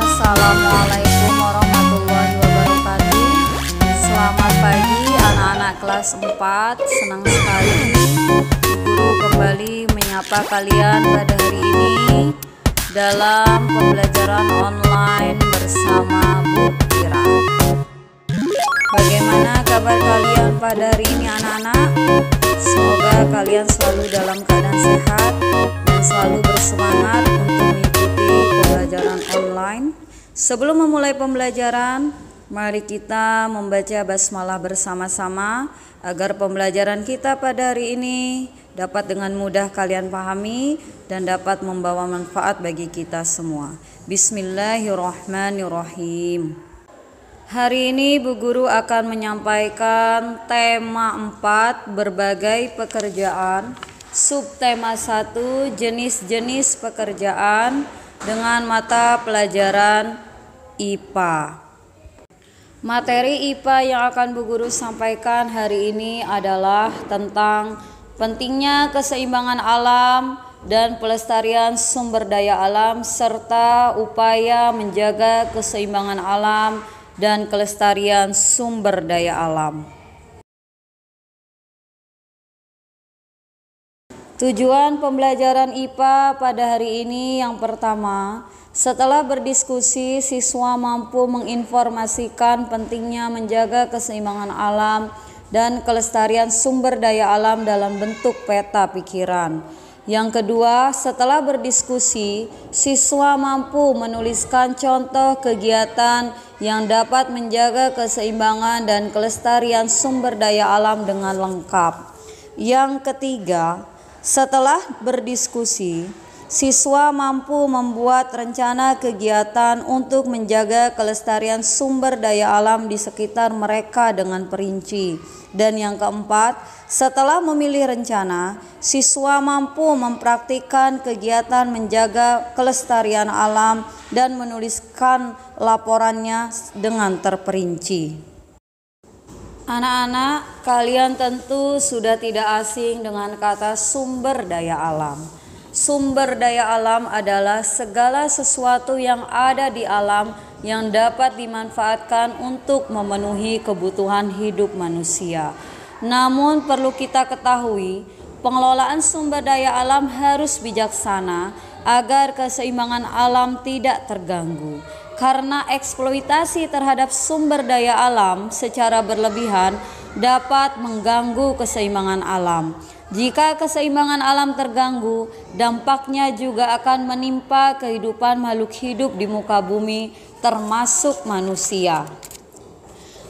Assalamualaikum warahmatullahi wabarakatuh. Selamat pagi anak-anak kelas 4. Senang sekali guru kembali menyapa kalian pada hari ini dalam pembelajaran online bersama Bu Ira. Bagaimana kabar kalian pada hari ini anak-anak? Semoga kalian selalu dalam keadaan sehat dan selalu bersemangat untuk mengikuti pembelajaran online. Sebelum memulai pembelajaran, mari kita membaca basmalah bersama-sama agar pembelajaran kita pada hari ini dapat dengan mudah kalian pahami dan dapat membawa manfaat bagi kita semua. Bismillahirrahmanirrahim. Hari ini Bu Guru akan menyampaikan tema 4 berbagai pekerjaan, subtema 1 jenis-jenis pekerjaan dengan mata pelajaran IPA. Materi IPA yang akan Bu Guru sampaikan hari ini adalah tentang pentingnya keseimbangan alam dan pelestarian sumber daya alam serta upaya menjaga keseimbangan alam dan kelestarian sumber daya alam. Tujuan pembelajaran IPA pada hari ini yang pertama, setelah berdiskusi siswa mampu menginformasikan pentingnya menjaga keseimbangan alam dan kelestarian sumber daya alam dalam bentuk peta pikiran. Yang kedua, setelah berdiskusi siswa mampu menuliskan contoh kegiatan yang dapat menjaga keseimbangan dan kelestarian sumber daya alam dengan lengkap. Yang ketiga, setelah berdiskusi, siswa mampu membuat rencana kegiatan untuk menjaga kelestarian sumber daya alam di sekitar mereka dengan perinci. Dan yang keempat, setelah memilih rencana, siswa mampu mempraktikkan kegiatan menjaga kelestarian alam dan menuliskan laporannya dengan terperinci. Anak-anak, kalian tentu sudah tidak asing dengan kata sumber daya alam. Sumber daya alam adalah segala sesuatu yang ada di alam yang dapat dimanfaatkan untuk memenuhi kebutuhan hidup manusia. Namun perlu kita ketahui, pengelolaan sumber daya alam harus bijaksana agar keseimbangan alam tidak terganggu. Karena eksploitasi terhadap sumber daya alam secara berlebihan dapat mengganggu keseimbangan alam. Jika keseimbangan alam terganggu, dampaknya juga akan menimpa kehidupan makhluk hidup di muka bumi, termasuk manusia.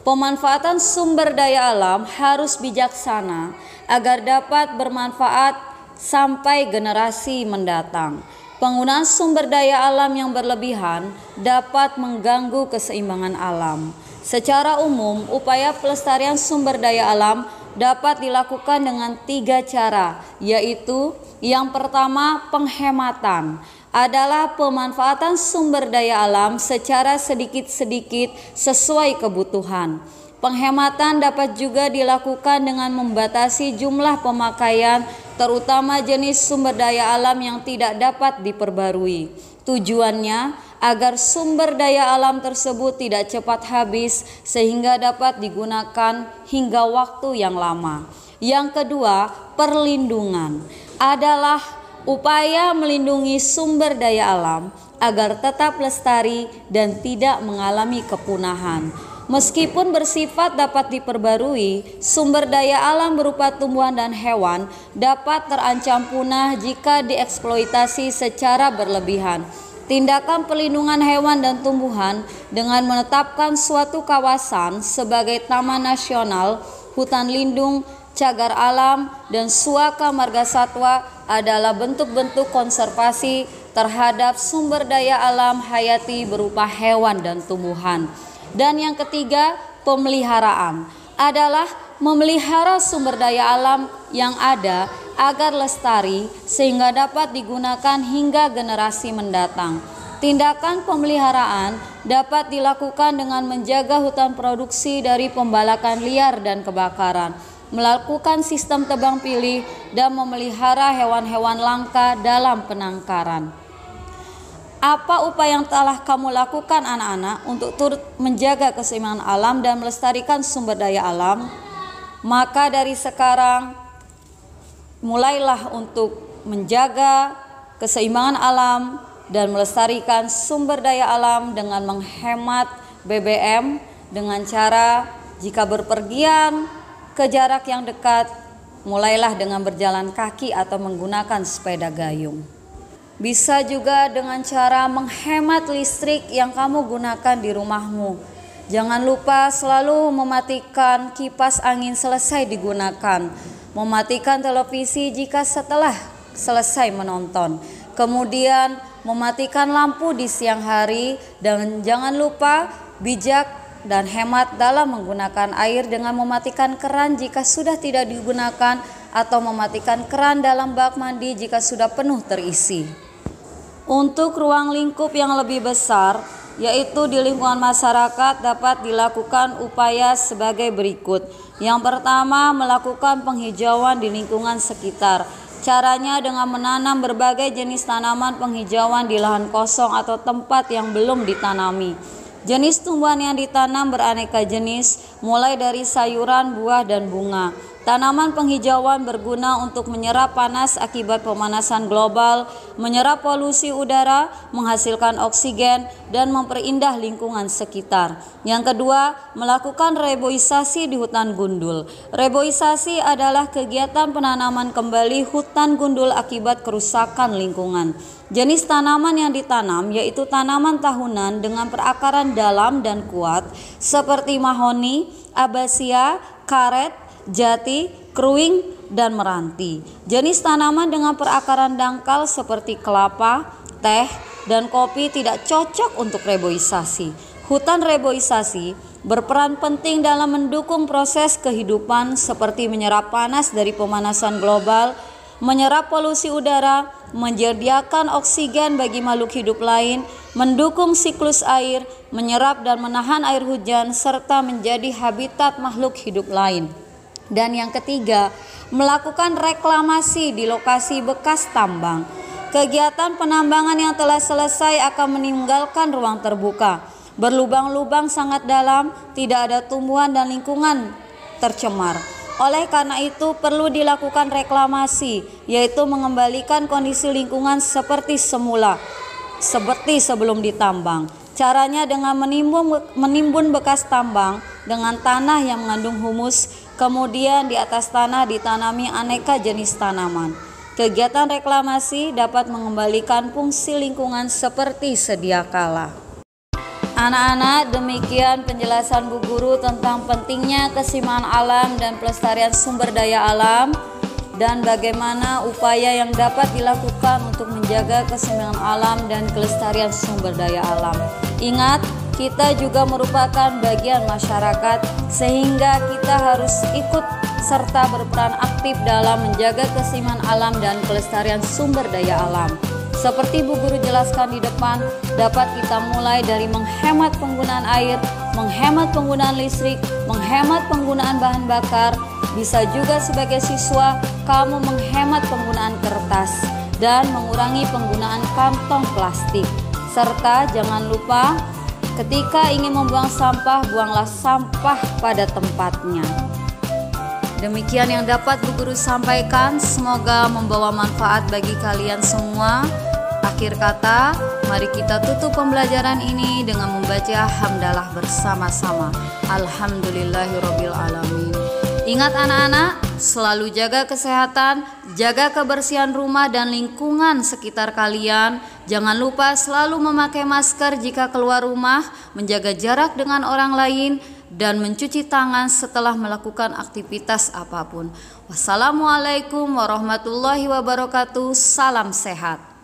Pemanfaatan sumber daya alam harus bijaksana agar dapat bermanfaat sampai generasi mendatang. Penggunaan sumber daya alam yang berlebihan dapat mengganggu keseimbangan alam. Secara umum, upaya pelestarian sumber daya alam dapat dilakukan dengan 3 cara, yaitu yang pertama, penghematan adalah pemanfaatan sumber daya alam secara sedikit-sedikit sesuai kebutuhan. Penghematan dapat juga dilakukan dengan membatasi jumlah pemakaian, terutama jenis sumber daya alam yang tidak dapat diperbarui. Tujuannya agar sumber daya alam tersebut tidak cepat habis sehingga dapat digunakan hingga waktu yang lama. Yang kedua, perlindungan adalah upaya melindungi sumber daya alam agar tetap lestari dan tidak mengalami kepunahan. Meskipun bersifat dapat diperbarui, sumber daya alam berupa tumbuhan dan hewan dapat terancam punah jika dieksploitasi secara berlebihan. Tindakan perlindungan hewan dan tumbuhan dengan menetapkan suatu kawasan sebagai taman nasional, hutan lindung, cagar alam, dan suaka margasatwa adalah bentuk-bentuk konservasi terhadap sumber daya alam hayati berupa hewan dan tumbuhan. Dan yang ketiga, pemeliharaan adalah memelihara sumber daya alam yang ada agar lestari sehingga dapat digunakan hingga generasi mendatang. Tindakan pemeliharaan dapat dilakukan dengan menjaga hutan produksi dari pembalakan liar dan kebakaran, melakukan sistem tebang pilih, dan memelihara hewan-hewan langka dalam penangkaran. Apa upaya yang telah kamu lakukan anak-anak untuk turut menjaga keseimbangan alam dan melestarikan sumber daya alam? Maka dari sekarang mulailah untuk menjaga keseimbangan alam dan melestarikan sumber daya alam dengan menghemat BBM dengan cara jika berpergian ke jarak yang dekat, mulailah dengan berjalan kaki atau menggunakan sepeda gayung. Bisa juga dengan cara menghemat listrik yang kamu gunakan di rumahmu. Jangan lupa selalu mematikan kipas angin selesai digunakan, mematikan televisi jika setelah selesai menonton, kemudian mematikan lampu di siang hari, dan jangan lupa bijak dan hemat dalam menggunakan air dengan mematikan keran jika sudah tidak digunakan atau mematikan keran dalam bak mandi jika sudah penuh terisi. Untuk ruang lingkup yang lebih besar, yaitu di lingkungan masyarakat, dapat dilakukan upaya sebagai berikut. Yang pertama, melakukan penghijauan di lingkungan sekitar. Caranya dengan menanam berbagai jenis tanaman penghijauan di lahan kosong atau tempat yang belum ditanami. Jenis tumbuhan yang ditanam beraneka jenis, mulai dari sayuran, buah, dan bunga. Tanaman penghijauan berguna untuk menyerap panas akibat pemanasan global, menyerap polusi udara, menghasilkan oksigen, dan memperindah lingkungan sekitar. Yang kedua, melakukan reboisasi di hutan gundul. Reboisasi adalah kegiatan penanaman kembali hutan gundul akibat kerusakan lingkungan. Jenis tanaman yang ditanam yaitu tanaman tahunan dengan perakaran dalam dan kuat seperti mahoni, abasia, karet, jati, kruing, dan meranti. Jenis tanaman dengan perakaran dangkal seperti kelapa, teh, dan kopi tidak cocok untuk reboisasi. Hutan reboisasi berperan penting dalam mendukung proses kehidupan seperti menyerap panas dari pemanasan global, menyerap polusi udara, menyediakan oksigen bagi makhluk hidup lain, mendukung siklus air, menyerap dan menahan air hujan, serta menjadi habitat makhluk hidup lain. Dan yang ketiga, melakukan reklamasi di lokasi bekas tambang. Kegiatan penambangan yang telah selesai akan meninggalkan ruang terbuka, berlubang-lubang sangat dalam, tidak ada tumbuhan dan lingkungan tercemar. Oleh karena itu perlu dilakukan reklamasi, yaitu mengembalikan kondisi lingkungan seperti semula, seperti sebelum ditambang. Caranya dengan menimbun bekas tambang dengan tanah yang mengandung humus, kemudian di atas tanah ditanami aneka jenis tanaman. Kegiatan reklamasi dapat mengembalikan fungsi lingkungan seperti sedia kala. Anak-anak, demikian penjelasan Bu Guru tentang pentingnya keseimbangan alam dan pelestarian sumber daya alam dan bagaimana upaya yang dapat dilakukan untuk menjaga keseimbangan alam dan kelestarian sumber daya alam. Ingat, kita juga merupakan bagian masyarakat sehingga kita harus ikut serta berperan aktif dalam menjaga keseimbangan alam dan kelestarian sumber daya alam. Seperti Bu Guru jelaskan di depan, dapat kita mulai dari menghemat penggunaan air, menghemat penggunaan listrik, menghemat penggunaan bahan bakar. Bisa juga sebagai siswa, kamu menghemat penggunaan kertas dan mengurangi penggunaan kantong plastik. Serta jangan lupa, ketika ingin membuang sampah, buanglah sampah pada tempatnya. Demikian yang dapat Bu Guru sampaikan, semoga membawa manfaat bagi kalian semua. Akhir kata, mari kita tutup pembelajaran ini dengan membaca hamdalah bersama-sama. Alhamdulillahirabbil alamin. Ingat anak-anak, selalu jaga kesehatan, jaga kebersihan rumah dan lingkungan sekitar kalian. Jangan lupa selalu memakai masker jika keluar rumah, menjaga jarak dengan orang lain, dan mencuci tangan setelah melakukan aktivitas apapun. Wassalamualaikum warahmatullahi wabarakatuh. Salam sehat.